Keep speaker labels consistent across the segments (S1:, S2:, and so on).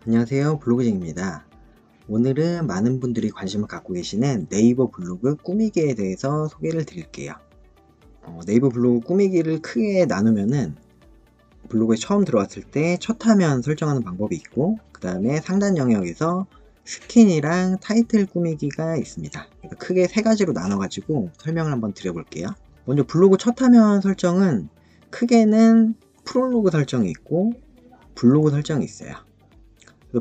S1: 안녕하세요, 블로그쟁입니다. 오늘은 많은 분들이 관심을 갖고 계시는 네이버 블로그 꾸미기에 대해서 소개를 드릴게요. 네이버 블로그 꾸미기를 크게 나누면은 블로그에 처음 들어왔을 때 첫 화면 설정하는 방법이 있고, 그 다음에 상단 영역에서 스킨이랑 타이틀 꾸미기가 있습니다. 그래서 크게 세 가지로 나눠가지고 설명을 한번 드려볼게요. 먼저 블로그 첫 화면 설정은 크게는 프롤로그 설정이 있고 블로그 설정이 있어요.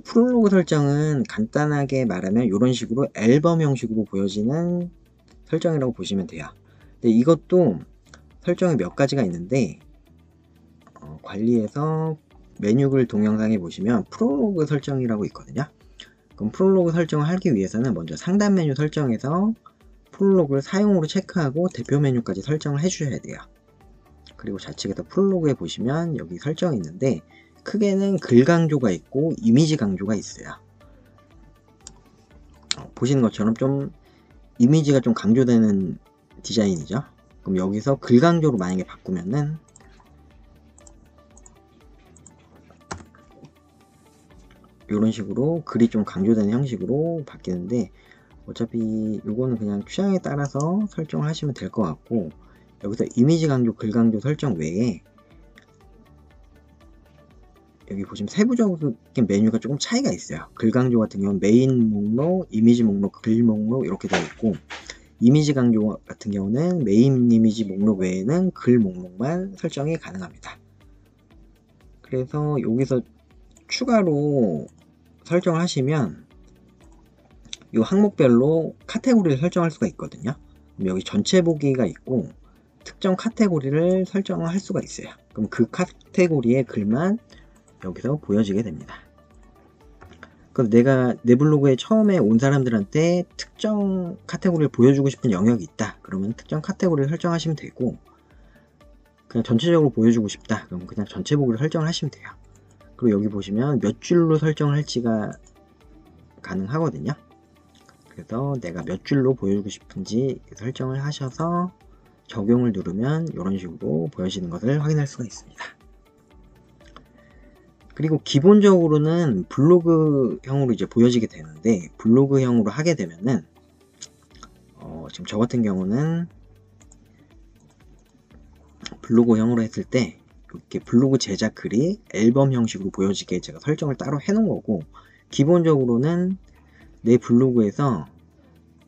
S1: 프롤로그 설정은 간단하게 말하면 이런 식으로 앨범 형식으로 보여지는 설정이라고 보시면 돼요. 근데 이것도 설정이 몇 가지가 있는데 관리에서 메뉴글 동영상에 보시면 프롤로그 설정이라고 있거든요. 그럼 프롤로그 설정을 하기 위해서는 먼저 상단 메뉴 설정에서 프롤로그를 사용으로 체크하고 대표 메뉴까지 설정을 해주셔야 돼요. 그리고 좌측에서 프롤로그에 보시면 여기 설정이 있는데 크게는 글 강조가 있고 이미지 강조가 있어요. 보시는 것처럼 좀 이미지가 좀 강조되는 디자인이죠. 그럼 여기서 글 강조로 만약에 바꾸면은 이런 식으로 글이 좀 강조되는 형식으로 바뀌는데, 어차피 이거는 그냥 취향에 따라서 설정을 하시면 될 것 같고, 여기서 이미지 강조, 글 강조 설정 외에 여기 보시면 세부적인 메뉴가 조금 차이가 있어요. 글 강조 같은 경우는 메인 목록, 이미지 목록, 글 목록 이렇게 되어 있고, 이미지 강조 같은 경우는 메인 이미지 목록 외에는 글 목록만 설정이 가능합니다. 그래서 여기서 추가로 설정을 하시면 이 항목별로 카테고리를 설정할 수가 있거든요. 여기 전체 보기가 있고 특정 카테고리를 설정을 할 수가 있어요. 그럼 그 카테고리의 글만 여기서 보여지게 됩니다. 그래서 내가 내 블로그에 처음에 온 사람들한테 특정 카테고리를 보여주고 싶은 영역이 있다. 그러면 특정 카테고리를 설정하시면 되고, 그냥 전체적으로 보여주고 싶다. 그럼 그냥 전체 보기를 설정을 하시면 돼요. 그리고 여기 보시면 몇 줄로 설정을 할지가 가능하거든요. 그래서 내가 몇 줄로 보여주고 싶은지 설정을 하셔서 적용을 누르면 이런 식으로 보여지는 것을 확인할 수가 있습니다. 그리고 기본적으로는 블로그형으로 이제 보여지게 되는데, 블로그형으로 하게 되면은 지금 저 같은 경우는 블로그형으로 했을 때 이렇게 블로그 제작 글이 앨범 형식으로 보여지게 제가 설정을 따로 해 놓은 거고, 기본적으로는 내 블로그에서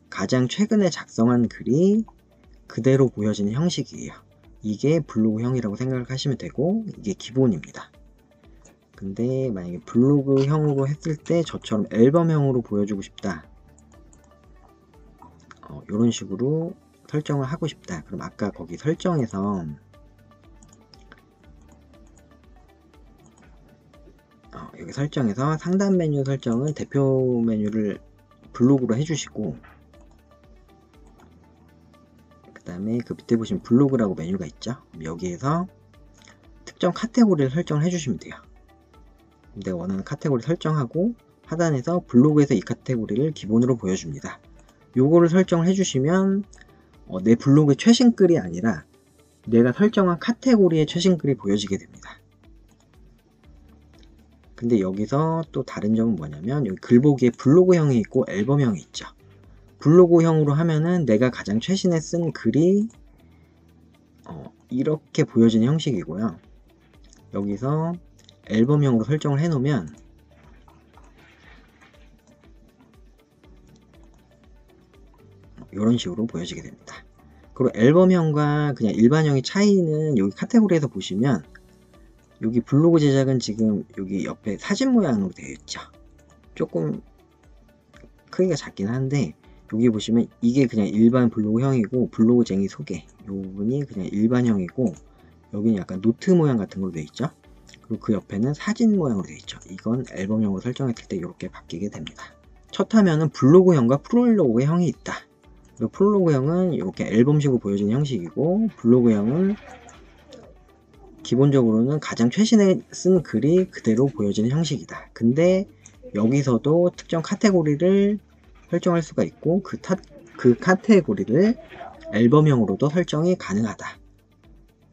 S1: 가장 최근에 작성한 글이 그대로 보여지는 형식이에요. 이게 블로그형이라고 생각을 하시면 되고, 이게 기본입니다. 근데 만약에 블로그형으로 했을 때 저처럼 앨범형으로 보여주고 싶다, 이런 식으로 설정을 하고 싶다. 그럼 아까 거기 설정에서 여기 설정에서 상단 메뉴 설정은 대표 메뉴를 블로그로 해주시고, 그 다음에 그 밑에 보시면 블로그라고 메뉴가 있죠. 여기에서 특정 카테고리를 설정을 해주시면 돼요. 내가 원하는 카테고리 설정하고 하단에서 블로그에서 이 카테고리를 기본으로 보여줍니다. 요거를 설정을 해주시면 내 블로그의 최신 글이 아니라 내가 설정한 카테고리의 최신 글이 보여지게 됩니다. 근데 여기서 또 다른 점은 뭐냐면 여기 글 보기에 블로그형이 있고 앨범형이 있죠. 블로그형으로 하면은 내가 가장 최신에 쓴 글이 이렇게 보여지는 형식이고요. 여기서 앨범형으로 설정을 해 놓으면 이런 식으로 보여지게 됩니다. 그리고 앨범형과 그냥 일반형의 차이는 여기 카테고리에서 보시면 여기 블로그 제작은 지금 여기 옆에 사진 모양으로 되어 있죠. 조금 크기가 작긴 한데 여기 보시면 이게 그냥 일반 블로그형이고, 블로그쟁이 소개 이 부분이 그냥 일반형이고, 여기는 약간 노트 모양 같은 걸로 되어 있죠. 그리고 그 옆에는 사진 모양으로 되어 있죠. 이건 앨범형으로 설정했을 때 이렇게 바뀌게 됩니다. 첫 화면은 블로그형과 프롤로그형이 있다. 그리고 프롤로그형은 이렇게 앨범식으로 보여지는 형식이고, 블로그형은 기본적으로는 가장 최신에 쓴 글이 그대로 보여지는 형식이다. 근데 여기서도 특정 카테고리를 설정할 수가 있고, 그 카테고리를 앨범형으로도 설정이 가능하다.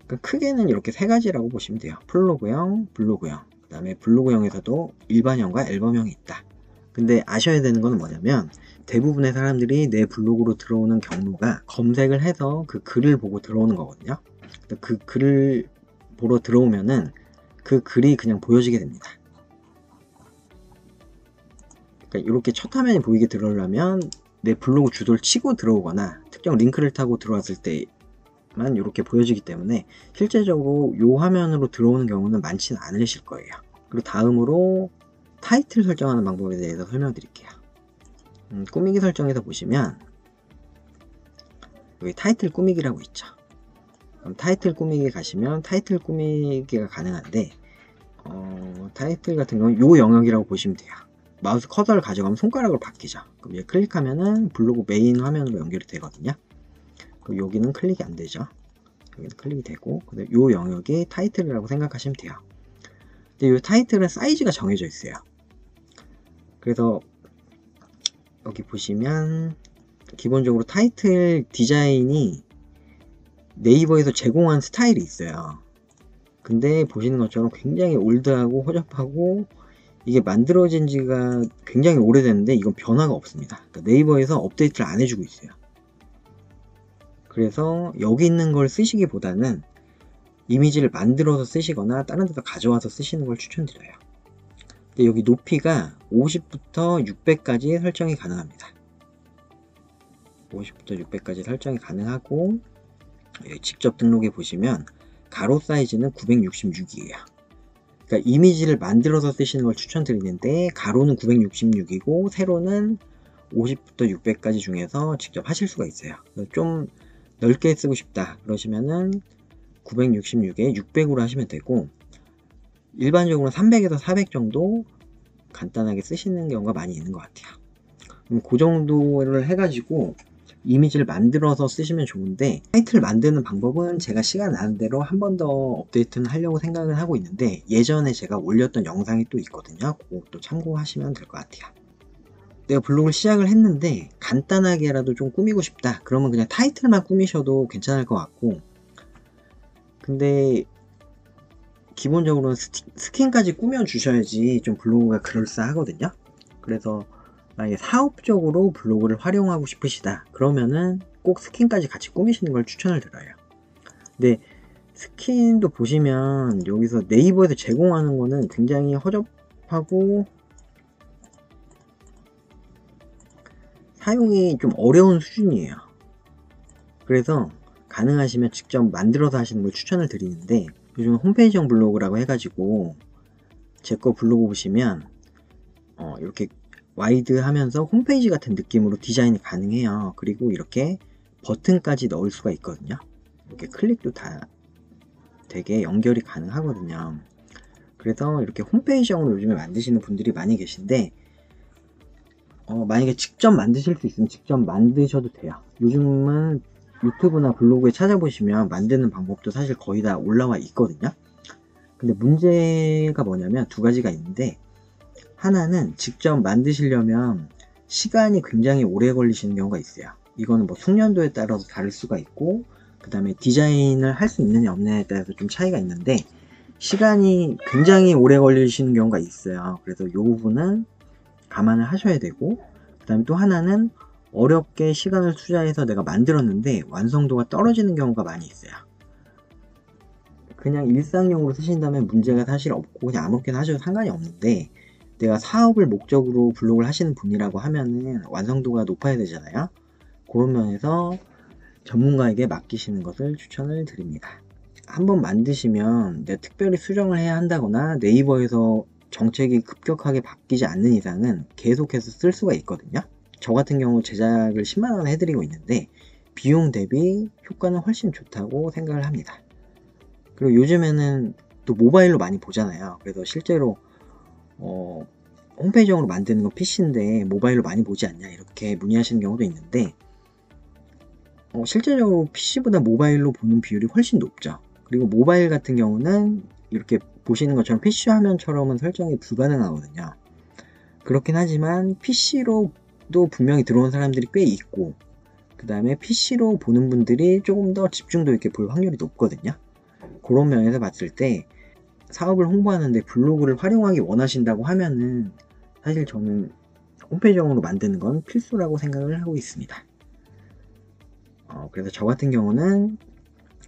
S1: 그러니까 크게는 이렇게 세 가지라고 보시면 돼요. 프롤로그형, 블로그형, 그 다음에 블로그형에서도 일반형과 앨범형이 있다. 근데 아셔야 되는 건 뭐냐면 대부분의 사람들이 내 블로그로 들어오는 경로가 검색을 해서 그 글을 보고 들어오는 거거든요. 그 글을 보러 들어오면은 그 글이 그냥 보여지게 됩니다. 그러니까 이렇게 첫 화면이 보이게 들어오려면 내 블로그 주소를 치고 들어오거나 특정 링크를 타고 들어왔을 때만 이렇게 보여지기 때문에 실제적으로 이 화면으로 들어오는 경우는 많지는 않으실 거예요. 그리고 다음으로 타이틀 설정하는 방법에 대해서 설명드릴게요. 꾸미기 설정에서 보시면 여기 타이틀 꾸미기라고 있죠. 그럼 타이틀 꾸미기 가시면 타이틀 꾸미기가 가능한데 타이틀 같은 경우는 이 영역이라고 보시면 돼요. 마우스 커서를 가져가면 손가락으로 바뀌죠. 그럼 얘 클릭하면은 블로그 메인 화면으로 연결이 되거든요. 그럼 여기는 클릭이 안 되죠. 여기는 클릭이 되고, 이 영역이 타이틀이라고 생각하시면 돼요. 근데 이 타이틀은 사이즈가 정해져 있어요. 그래서 여기 보시면 기본적으로 타이틀 디자인이 네이버에서 제공한 스타일이 있어요. 근데 보시는 것처럼 굉장히 올드하고 허접하고 이게 만들어진 지가 굉장히 오래됐는데 이건 변화가 없습니다. 그러니까 네이버에서 업데이트를 안 해주고 있어요. 그래서 여기 있는 걸 쓰시기보다는 이미지를 만들어서 쓰시거나 다른 데서 가져와서 쓰시는 걸 추천드려요. 근데 여기 높이가 50부터 600까지 설정이 가능합니다. 50부터 600까지 설정이 가능하고 여기 직접 등록해 보시면 가로 사이즈는 966이에요. 그러니까 이미지를 만들어서 쓰시는 걸 추천드리는데 가로는 966이고 세로는 50부터 600까지 중에서 직접 하실 수가 있어요. 좀 넓게 쓰고 싶다 그러시면은 966에 600으로 하시면 되고 일반적으로 300에서 400 정도 간단하게 쓰시는 경우가 많이 있는 것 같아요. 그럼 그 정도를 해가지고 이미지를 만들어서 쓰시면 좋은데 타이틀 만드는 방법은 제가 시간 나는 대로 한 번 더 업데이트는 하려고 생각을 하고 있는데 예전에 제가 올렸던 영상이 또 있거든요. 그것도 참고하시면 될 것 같아요. 내가 블로그를 시작을 했는데 간단하게라도 좀 꾸미고 싶다 그러면 그냥 타이틀만 꾸미셔도 괜찮을 것 같고 근데 기본적으로는 스킨까지 꾸며 주셔야지 좀 블로그가 그럴싸하거든요. 그래서 만약에 사업적으로 블로그를 활용하고 싶으시다 그러면은 꼭 스킨까지 같이 꾸미시는 걸 추천을 드려요. 근데 스킨도 보시면 여기서 네이버에서 제공하는 거는 굉장히 허접하고 사용이 좀 어려운 수준이에요. 그래서 가능하시면 직접 만들어서 하시는 걸 추천을 드리는데 요즘 홈페이지형 블로그라고 해가지고 제 거 블로그 보시면 이렇게 와이드 하면서 홈페이지 같은 느낌으로 디자인이 가능해요. 그리고 이렇게 버튼까지 넣을 수가 있거든요. 이렇게 클릭도 다 되게 연결이 가능하거든요. 그래서 이렇게 홈페이지형으로 요즘에 만드시는 분들이 많이 계신데 만약에 직접 만드실 수 있으면 직접 만드셔도 돼요. 요즘은 유튜브나 블로그에 찾아보시면 만드는 방법도 사실 거의 다 올라와 있거든요. 근데 문제가 뭐냐면 두 가지가 있는데 하나는 직접 만드시려면 시간이 굉장히 오래 걸리시는 경우가 있어요. 이거는 뭐 숙련도에 따라서 다를 수가 있고 그 다음에 디자인을 할 수 있느냐 없느냐에 따라서 좀 차이가 있는데 시간이 굉장히 오래 걸리시는 경우가 있어요. 그래서 이 부분은 감안을 하셔야 되고 그 다음에 또 하나는 어렵게 시간을 투자해서 내가 만들었는데 완성도가 떨어지는 경우가 많이 있어요. 그냥 일상용으로 쓰신다면 문제가 사실 없고 그냥 아무렇게나 하셔도 상관이 없는데 내가 사업을 목적으로 블로그를 하시는 분이라고 하면은 완성도가 높아야 되잖아요. 그런 면에서 전문가에게 맡기시는 것을 추천을 드립니다. 한번 만드시면 내가 특별히 수정을 해야 한다거나 네이버에서 정책이 급격하게 바뀌지 않는 이상은 계속해서 쓸 수가 있거든요. 저 같은 경우 제작을 10만원 해드리고 있는데 비용 대비 효과는 훨씬 좋다고 생각을 합니다. 그리고 요즘에는 또 모바일로 많이 보잖아요. 그래서 실제로 홈페이지용으로 만드는 건 PC인데 모바일로 많이 보지 않냐 이렇게 문의하시는 경우도 있는데 실제적으로 PC보다 모바일로 보는 비율이 훨씬 높죠. 그리고 모바일 같은 경우는 이렇게 보시는 것처럼 PC 화면처럼은 설정이 불가능하거든요. 그렇긴 하지만 PC로도 분명히 들어온 사람들이 꽤 있고 그 다음에 PC로 보는 분들이 조금 더 집중도 있게 볼 확률이 높거든요. 그런 면에서 봤을 때 사업을 홍보하는데 블로그를 활용하기 원하신다고 하면은 사실 저는 홈페이지용으로 만드는 건 필수라고 생각을 하고 있습니다. 그래서 저 같은 경우는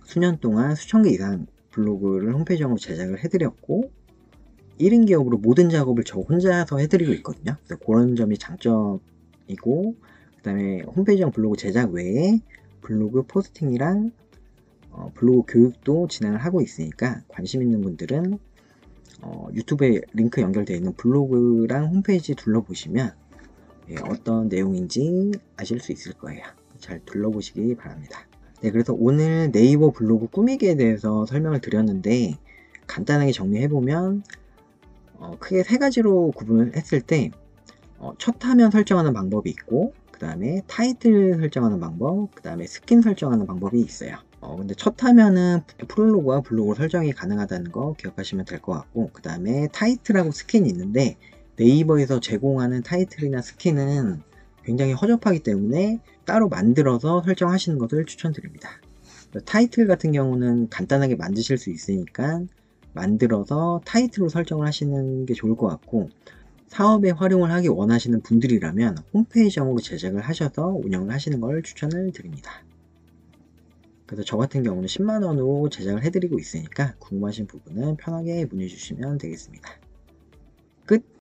S1: 수년 동안 수천 개 이상 블로그를 홈페이지용으로 제작을 해드렸고 1인 기업으로 모든 작업을 저 혼자서 해드리고 있거든요. 그래서 그런 점이 장점이고, 그 다음에 홈페이지용 블로그 제작 외에 블로그 포스팅이랑 블로그 교육도 진행을 하고 있으니까 관심 있는 분들은 유튜브에 링크 연결되어 있는 블로그랑 홈페이지 둘러보시면 어떤 내용인지 아실 수 있을 거예요. 잘 둘러보시기 바랍니다. 네, 그래서 오늘 네이버 블로그 꾸미기에 대해서 설명을 드렸는데 간단하게 정리해보면 크게 세 가지로 구분을 했을 때 첫 화면 설정하는 방법이 있고, 그 다음에 타이틀 설정하는 방법, 그 다음에 스킨 설정하는 방법이 있어요. 근데 첫 화면은 프롤로그와 블로그 설정이 가능하다는 거 기억하시면 될 것 같고, 그 다음에 타이틀하고 스킨이 있는데 네이버에서 제공하는 타이틀이나 스킨은 굉장히 허접하기 때문에 따로 만들어서 설정하시는 것을 추천드립니다. 타이틀 같은 경우는 간단하게 만드실 수 있으니까 만들어서 타이틀로 설정을 하시는 게 좋을 것 같고, 사업에 활용을 하기 원하시는 분들이라면 홈페이지용으로 제작을 하셔서 운영을 하시는 걸 추천을 드립니다. 그래서 저 같은 경우는 10만원으로 제작을 해드리고 있으니까 궁금하신 부분은 편하게 문의 주시면 되겠습니다. 끝!